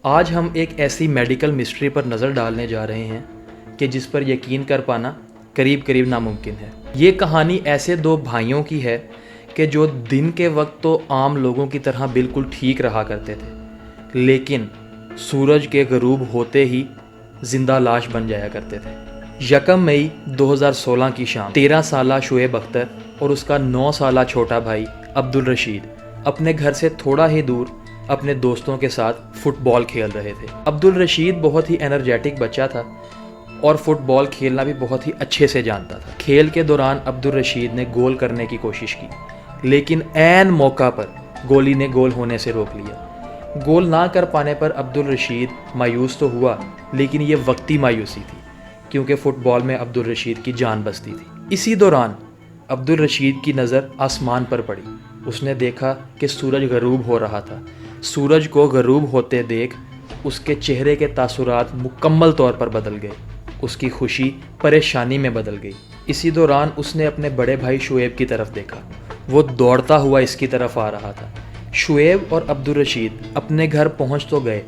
آج ہم ایک ایسی میڈیکل مسٹری پر نظر ڈالنے جا رہے ہیں کہ جس پر یقین کر پانا قریب قریب ناممکن ہے۔ یہ کہانی ایسے دو بھائیوں کی ہے کہ جو دن کے وقت تو عام لوگوں کی طرح بالکل ٹھیک رہا کرتے تھے، لیکن سورج کے غروب ہوتے ہی زندہ لاش بن جایا کرتے تھے۔ 1 مئی 2016 کی شام 13 سالہ شعیب اختر اور اس کا 9 سالہ چھوٹا بھائی عبدالرشید اپنے گھر سے تھوڑا ہی دور اپنے دوستوں کے ساتھ فٹ بال کھیل رہے تھے۔ عبدالرشید بہت ہی انرجیٹک بچہ تھا اور فٹ بال کھیلنا بھی بہت ہی اچھے سے جانتا تھا۔ کھیل کے دوران عبدالرشید نے گول کرنے کی کوشش کی، لیکن عین موقع پر گولی نے گول ہونے سے روک لیا۔ گول نہ کر پانے پر عبدالرشید مایوس تو ہوا، لیکن یہ وقتی مایوسی تھی کیونکہ فٹ بال میں عبدالرشید کی جان بستی تھی۔ اسی دوران عبدالرشید کی نظر آسمان پر پڑی۔ اس نے دیکھا کہ سورج غروب ہو رہا تھا۔ سورج کو غروب ہوتے دیکھ اس کے چہرے کے تاثرات مکمل طور پر بدل گئے۔ اس کی خوشی پریشانی میں بدل گئی۔ اسی دوران اس نے اپنے بڑے بھائی شعیب کی طرف دیکھا۔ وہ دوڑتا ہوا اس کی طرف آ رہا تھا۔ شعیب اور عبدالرشید اپنے گھر پہنچ تو گئے،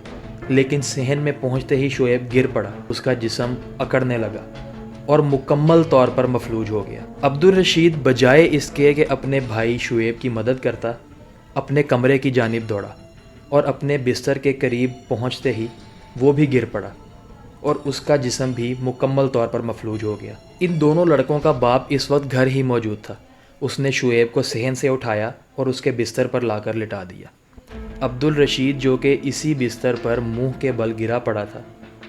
لیکن صحن میں پہنچتے ہی شعیب گر پڑا۔ اس کا جسم اکڑنے لگا اور مکمل طور پر مفلوج ہو گیا۔ عبدالرشید بجائے اس کے کہ اپنے بھائی شعیب کی مدد کرتا، اپنے کمرے کی جانب دوڑا اور اپنے بستر کے قریب پہنچتے ہی وہ بھی گر پڑا اور اس کا جسم بھی مکمل طور پر مفلوج ہو گیا۔ ان دونوں لڑکوں کا باپ اس وقت گھر ہی موجود تھا۔ اس نے شعیب کو صحن سے اٹھایا اور اس کے بستر پر لا کر لٹا دیا۔ عبدالرشید جو کہ اسی بستر پر منہ کے بل گرا پڑا تھا،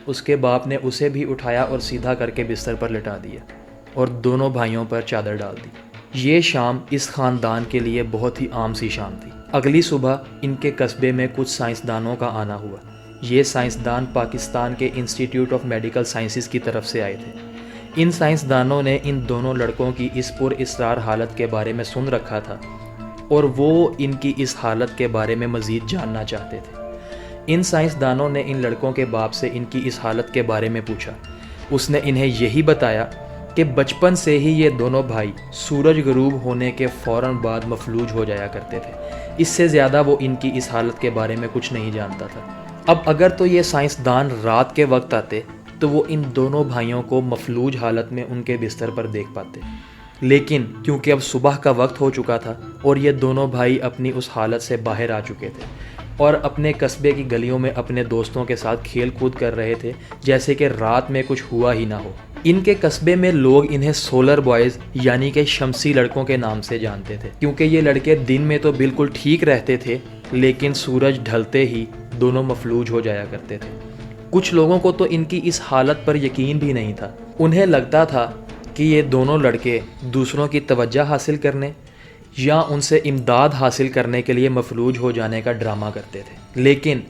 اس کے باپ نے اسے بھی اٹھایا اور سیدھا کر کے بستر پر لٹا دیا اور دونوں بھائیوں پر چادر ڈال دی۔ یہ شام اس خاندان کے لیے بہت ہی عام سی شام تھی۔ اگلی صبح ان کے قصبے میں کچھ سائنسدانوں کا آنا ہوا۔ یہ سائنسدان پاکستان کے انسٹیٹیوٹ آف میڈیکل سائنسز کی طرف سے آئے تھے۔ ان سائنسدانوں نے ان دونوں لڑکوں کی اس پر اسرار حالت کے بارے میں سن رکھا تھا اور وہ ان کی اس حالت کے بارے میں مزید جاننا چاہتے تھے۔ ان سائنسدانوں نے ان لڑکوں کے باپ سے ان کی اس حالت کے بارے میں پوچھا۔ اس نے انہیں یہی بتایا کہ بچپن سے ہی یہ دونوں بھائی سورج غروب ہونے کے فوراً بعد مفلوج ہو جایا کرتے تھے۔ اس سے زیادہ وہ ان کی اس حالت کے بارے میں کچھ نہیں جانتا تھا۔ اب اگر تو یہ سائنسدان رات کے وقت آتے تو وہ ان دونوں بھائیوں کو مفلوج حالت میں ان کے بستر پر دیکھ پاتے، لیکن کیونکہ اب صبح کا وقت ہو چکا تھا اور یہ دونوں بھائی اپنی اس حالت سے باہر آ چکے تھے اور اپنے قصبے کی گلیوں میں اپنے دوستوں کے ساتھ کھیل کود کر رہے تھے جیسے کہ رات میں کچھ ہوا ہی نہ ہو۔ ان کے قصبے میں لوگ انہیں سولر بوائز یعنی کہ شمسی لڑکوں کے نام سے جانتے تھے، کیونکہ یہ لڑکے دن میں تو بالکل ٹھیک رہتے تھے، لیکن سورج ڈھلتے ہی دونوں مفلوج ہو جایا کرتے تھے۔ کچھ لوگوں کو تو ان کی اس حالت پر یقین بھی نہیں تھا۔ انہیں لگتا تھا کہ یہ دونوں لڑکے دوسروں کی توجہ حاصل کرنے یا ان سے امداد حاصل کرنے کے لیے مفلوج ہو جانے کا ڈرامہ کرتے تھے، لیکن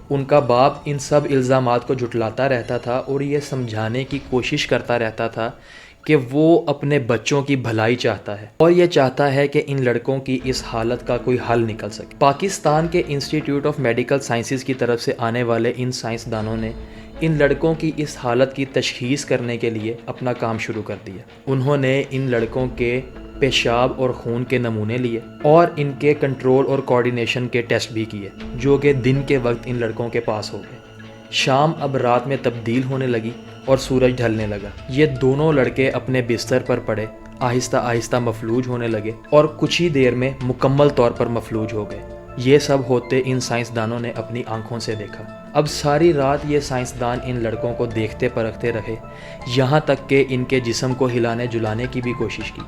ان کا باپ ان سب الزامات کو جھٹلاتا رہتا تھا اور یہ سمجھانے کی کوشش کرتا رہتا تھا کہ وہ اپنے بچوں کی بھلائی چاہتا ہے اور یہ چاہتا ہے کہ ان لڑکوں کی اس حالت کا کوئی حل نکل سکے۔ پاکستان کے انسٹیٹیوٹ آف میڈیکل سائنسز کی طرف سے آنے والے ان سائنسدانوں نے ان لڑکوں کی اس حالت کی تشخیص کرنے کے لیے اپنا کام شروع کر دیا۔ انہوں نے ان لڑکوں کے پیشاب اور خون کے نمونے لیے اور ان کے کنٹرول اور کوارڈینیشن کے ٹیسٹ بھی کیے، جو کہ دن کے وقت ان لڑکوں کے پاس ہو گئے۔ شام اب رات میں تبدیل ہونے لگی اور سورج ڈھلنے لگا۔ یہ دونوں لڑکے اپنے بستر پر پڑے آہستہ آہستہ مفلوج ہونے لگے اور کچھ ہی دیر میں مکمل طور پر مفلوج ہو گئے۔ یہ سب ہوتے ان سائنسدانوں نے اپنی آنکھوں سے دیکھا۔ اب ساری رات یہ سائنسدان ان لڑکوں کو دیکھتے پرکھتے رہے، یہاں تک کہ ان کے جسم کو ہلانے جلانے کی بھی کوشش کی،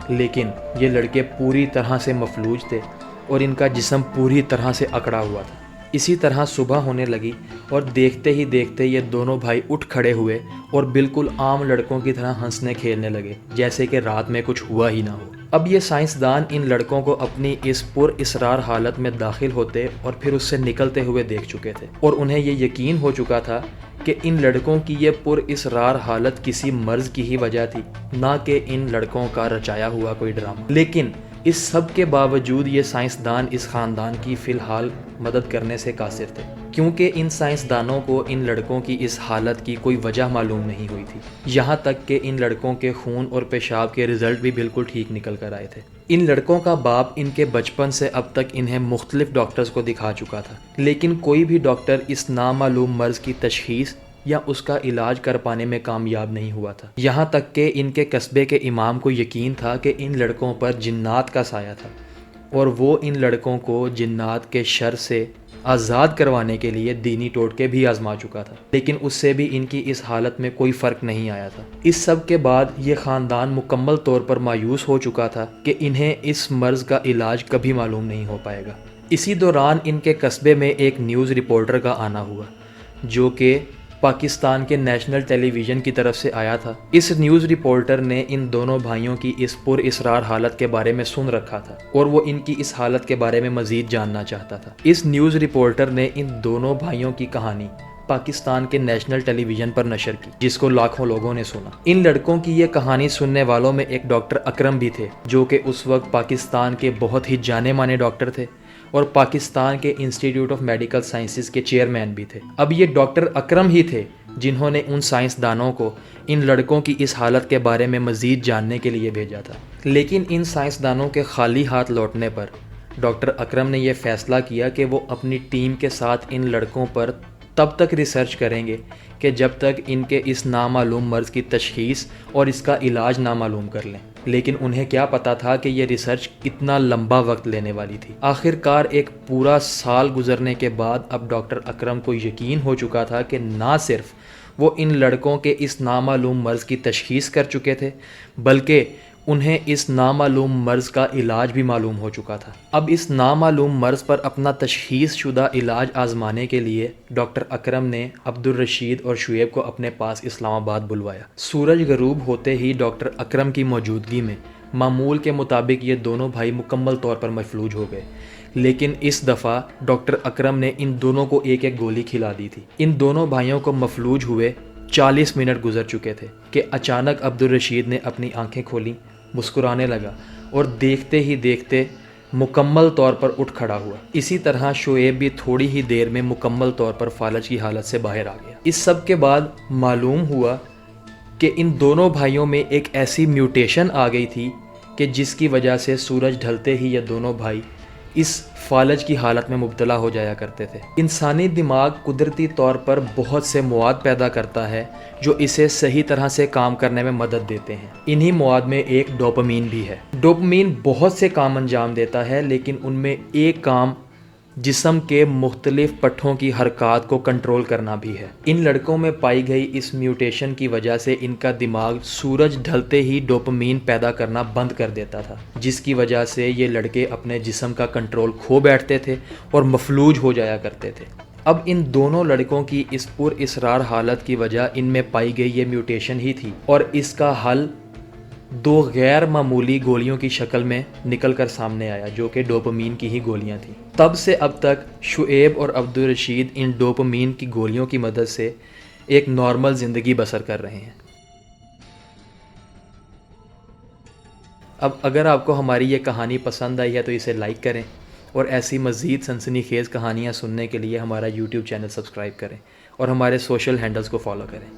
لیکن یہ لڑکے پوری طرح سے مفلوج تھے اور ان کا جسم پوری طرح سے اکڑا ہوا تھا۔ اسی طرح صبح ہونے لگی اور دیکھتے ہی دیکھتے یہ دونوں بھائی اٹھ کھڑے ہوئے اور بالکل عام لڑکوں کی طرح ہنسنے کھیلنے لگے جیسے کہ رات میں کچھ ہوا ہی نہ ہو۔ اب یہ سائنسدان ان لڑکوں کو اپنی اس پر اسرار حالت میں داخل ہوتے اور پھر اس سے نکلتے ہوئے دیکھ چکے تھے اور انہیں یہ یقین ہو چکا تھا کہ ان لڑکوں کی یہ پر اسرار حالت کسی مرض کی ہی وجہ تھی، نہ کہ ان لڑکوں کا رچایا ہوا کوئی ڈرامہ۔ لیکن اس سب کے باوجود یہ سائنسدان اس خاندان کی فی الحال مدد کرنے سے قاصر تھے۔ کیونکہ ان سائنسدانوں کو ان لڑکوں کی اس حالت کی کوئی وجہ معلوم نہیں ہوئی تھی، یہاں تک کہ ان لڑکوں کے خون اور پیشاب کے رزلٹ بھی بالکل ٹھیک نکل کر آئے تھے۔ ان لڑکوں کا باپ ان کے بچپن سے اب تک انہیں مختلف ڈاکٹرز کو دکھا چکا تھا، لیکن کوئی بھی ڈاکٹر اس نامعلوم مرض کی تشخیص یا اس کا علاج کر پانے میں کامیاب نہیں ہوا تھا۔ یہاں تک کہ ان کے قصبے کے امام کو یقین تھا کہ ان لڑکوں پر جنات کا سایہ تھا، اور وہ ان لڑکوں کو جنات کے شر سے آزاد کروانے کے لیے دینی ٹوٹکے بھی آزما چکا تھا، لیکن اس سے بھی ان کی اس حالت میں کوئی فرق نہیں آیا تھا۔ اس سب کے بعد یہ خاندان مکمل طور پر مایوس ہو چکا تھا کہ انہیں اس مرض کا علاج کبھی معلوم نہیں ہو پائے گا۔ اسی دوران ان کے قصبے میں ایک نیوز رپورٹر کا آنا ہوا، جو کہ پاکستان کے نیشنل ٹیلی ویژن کی طرف سے آیا تھا۔ اس نیوز رپورٹر نے ان دونوں بھائیوں کی اس پر اسرار حالت کے بارے میں سن رکھا تھا، اور وہ ان کی اس حالت کے بارے میں مزید جاننا چاہتا تھا۔ اس نیوز رپورٹر نے ان دونوں بھائیوں کی کہانی پاکستان کے نیشنل ٹیلی ویژن پر نشر کی، جس کو لاکھوں لوگوں نے سنا۔ ان لڑکوں کی یہ کہانی سننے والوں میں ایک ڈاکٹر اکرم بھی تھے، جو کہ اس وقت پاکستان کے بہت ہی جانے مانے ڈاکٹر تھے اور پاکستان کے انسٹیٹیوٹ آف میڈیکل سائنسز کے چیئرمین بھی تھے۔ اب یہ ڈاکٹر اکرم ہی تھے جنہوں نے ان سائنسدانوں کو ان لڑکوں کی اس حالت کے بارے میں مزید جاننے کے لیے بھیجا تھا، لیکن ان سائنسدانوں کے خالی ہاتھ لوٹنے پر ڈاکٹر اکرم نے یہ فیصلہ کیا کہ وہ اپنی ٹیم کے ساتھ ان لڑکوں پر تب تک ریسرچ کریں گے کہ جب تک ان کے اس نامعلوم مرض کی تشخیص اور اس کا علاج نامعلوم کر لیں، لیکن انہیں کیا پتا تھا کہ یہ ریسرچ اتنا لمبا وقت لینے والی تھی۔ آخر کار ایک پورا سال گزرنے کے بعد اب ڈاکٹر اکرم کو یقین ہو چکا تھا کہ نہ صرف وہ ان لڑکوں کے اس نامعلوم مرض کی تشخیص کر چکے تھے، بلکہ انہیں اس نامعلوم مرض کا علاج بھی معلوم ہو چکا تھا۔ اب اس نامعلوم مرض پر اپنا تشخیص شدہ علاج آزمانے کے لیے ڈاکٹر اکرم نے عبدالرشید اور شعیب کو اپنے پاس اسلام آباد بلوایا۔ سورج غروب ہوتے ہی ڈاکٹر اکرم کی موجودگی میں معمول کے مطابق یہ دونوں بھائی مکمل طور پر مفلوج ہو گئے، لیکن اس دفعہ ڈاکٹر اکرم نے ان دونوں کو ایک ایک گولی کھلا دی تھی۔ ان دونوں بھائیوں کو مفلوج ہوئے 40 منٹ گزر چکے تھے کہ اچانک عبدالرشید نے اپنی آنکھیں کھولیں، مسکرانے لگا اور دیکھتے ہی دیکھتے مکمل طور پر اٹھ کھڑا ہوا۔ اسی طرح شعیب بھی تھوڑی ہی دیر میں مکمل طور پر فالج کی حالت سے باہر آ گیا۔ اس سب کے بعد معلوم ہوا کہ ان دونوں بھائیوں میں ایک ایسی میوٹیشن آ گئی تھی کہ جس کی وجہ سے سورج ڈھلتے ہی یہ دونوں بھائی اس فالج کی حالت میں مبتلا ہو جایا کرتے تھے۔ انسانی دماغ قدرتی طور پر بہت سے مواد پیدا کرتا ہے جو اسے صحیح طرح سے کام کرنے میں مدد دیتے ہیں۔ انہی مواد میں ایک ڈوپامین بھی ہے۔ ڈوپامین بہت سے کام انجام دیتا ہے، لیکن ان میں ایک کام جسم کے مختلف پٹھوں کی حرکات کو کنٹرول کرنا بھی ہے۔ ان لڑکوں میں پائی گئی اس میوٹیشن کی وجہ سے ان کا دماغ سورج ڈھلتے ہی ڈوپامین پیدا کرنا بند کر دیتا تھا، جس کی وجہ سے یہ لڑکے اپنے جسم کا کنٹرول کھو بیٹھتے تھے اور مفلوج ہو جایا کرتے تھے۔ اب ان دونوں لڑکوں کی اس پر اسرار حالت کی وجہ ان میں پائی گئی یہ میوٹیشن ہی تھی، اور اس کا حل دو غیر معمولی گولیوں کی شکل میں نکل کر سامنے آیا، جو کہ ڈوپامین کی ہی گولیاں تھیں۔ تب سے اب تک شعیب اور عبدالرشید ان ڈوپامین کی گولیوں کی مدد سے ایک نارمل زندگی بسر کر رہے ہیں۔ اب اگر آپ کو ہماری یہ کہانی پسند آئی ہے تو اسے لائک کریں، اور ایسی مزید سنسنی خیز کہانیاں سننے کے لیے ہمارا YouTube چینل سبسکرائب کریں اور ہمارے سوشل ہینڈلز کو فالو کریں۔